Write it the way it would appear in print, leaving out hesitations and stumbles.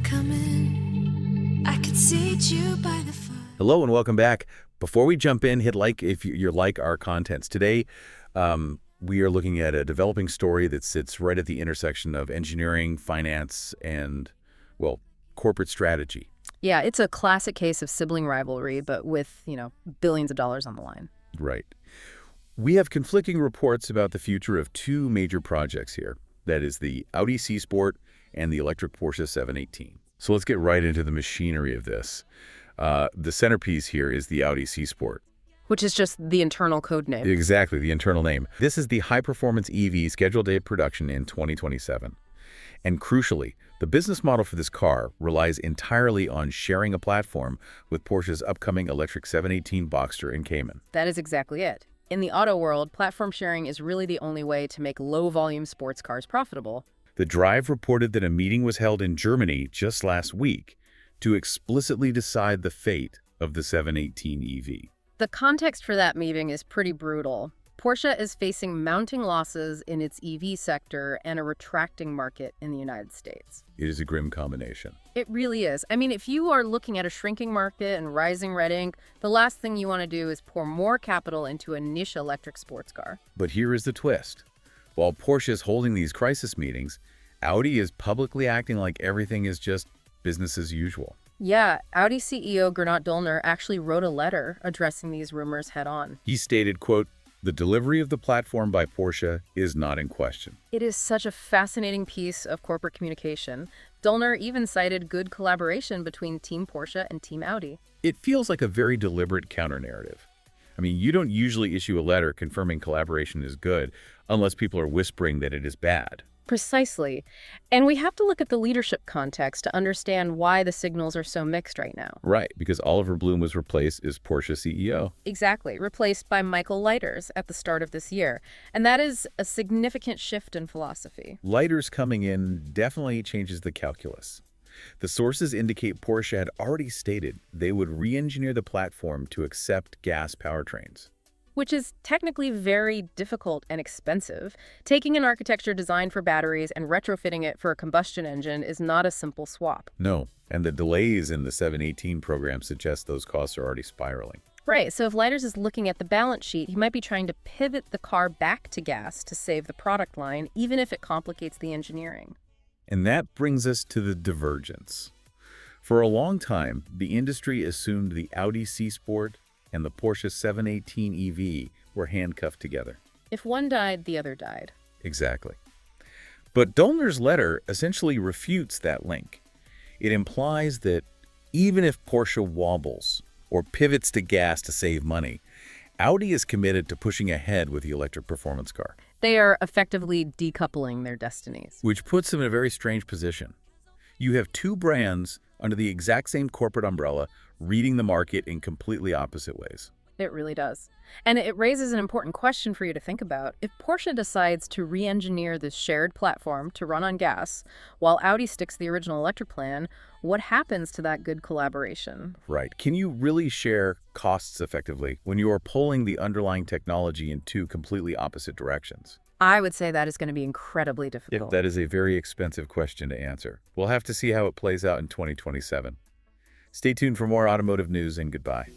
coming. I could seat you by the fire. Hello and welcome back. Before we jump in, hit like if you like our contents. Today, we are looking at a developing story that sits right at the intersection of engineering, finance, and, well, corporate strategy. Yeah, it's a classic case of sibling rivalry, but with, billions of dollars on the line. Right. We have conflicting reports about the future of two major projects here. That is the Audi C-Sport and the electric Porsche 718. So let's get right into the machinery of this. The centerpiece here is the Audi C-Sport. Which is just the internal code name. Exactly, the internal name. This is the high-performance EV scheduled to hit production in 2027. And crucially, the business model for this car relies entirely on sharing a platform with Porsche's upcoming electric 718 Boxster and Cayman. That is exactly it. In the auto world, platform sharing is really the only way to make low-volume sports cars profitable. The Drive reported that a meeting was held in Germany just last week to explicitly decide the fate of the 718 EV. The context for that meeting is pretty brutal. Porsche is facing mounting losses in its EV sector and a retracting market in the United States. It is a grim combination. It really is. I mean, if you are looking at a shrinking market and rising red ink, the last thing you want to do is pour more capital into a niche electric sports car. But here is the twist. While Porsche is holding these crisis meetings, Audi is publicly acting like everything is just business as usual. Yeah, Audi CEO Gernot Döllner actually wrote a letter addressing these rumors head-on. He stated, quote, "The delivery of the platform by Porsche is not in question." It is such a fascinating piece of corporate communication. Döllner even cited good collaboration between Team Porsche and Team Audi. It feels like a very deliberate counter-narrative. I mean, you don't usually issue a letter confirming collaboration is good unless people are whispering that it is bad. Precisely. And we have to look at the leadership context to understand why the signals are so mixed right now. Right, because Oliver Blume was replaced as Porsche CEO. Exactly, replaced by Michael Leiters at the start of this year. And that is a significant shift in philosophy. Leiters coming in definitely changes the calculus. The sources indicate Porsche had already stated they would re-engineer the platform to accept gas powertrains. Which is technically very difficult and expensive. Taking an architecture designed for batteries and retrofitting it for a combustion engine is not a simple swap. No, and the delays in the 718 program suggest those costs are already spiraling. Right, so if Leiters is looking at the balance sheet, he might be trying to pivot the car back to gas to save the product line, even if it complicates the engineering. And that brings us to the divergence. For a long time, the industry assumed the Audi C-Sport and the Porsche 718 EV were handcuffed together. If one died, the other died. Exactly. But Döllner's letter essentially refutes that link. It implies that even if Porsche wobbles or pivots to gas to save money, Audi is committed to pushing ahead with the electric performance car. They are effectively decoupling their destinies. Which puts them in a very strange position. You have two brands under the exact same corporate umbrella reading the market in completely opposite ways. It really does. And it raises an important question for you to think about. If Porsche decides to re-engineer this shared platform to run on gas, while Audi sticks to the original electric plan, what happens to that good collaboration? Right. Can you really share costs effectively when you are pulling the underlying technology in two completely opposite directions? I would say that is going to be incredibly difficult. That is a very expensive question to answer. We'll have to see how it plays out in 2027. Stay tuned for more automotive news, and goodbye.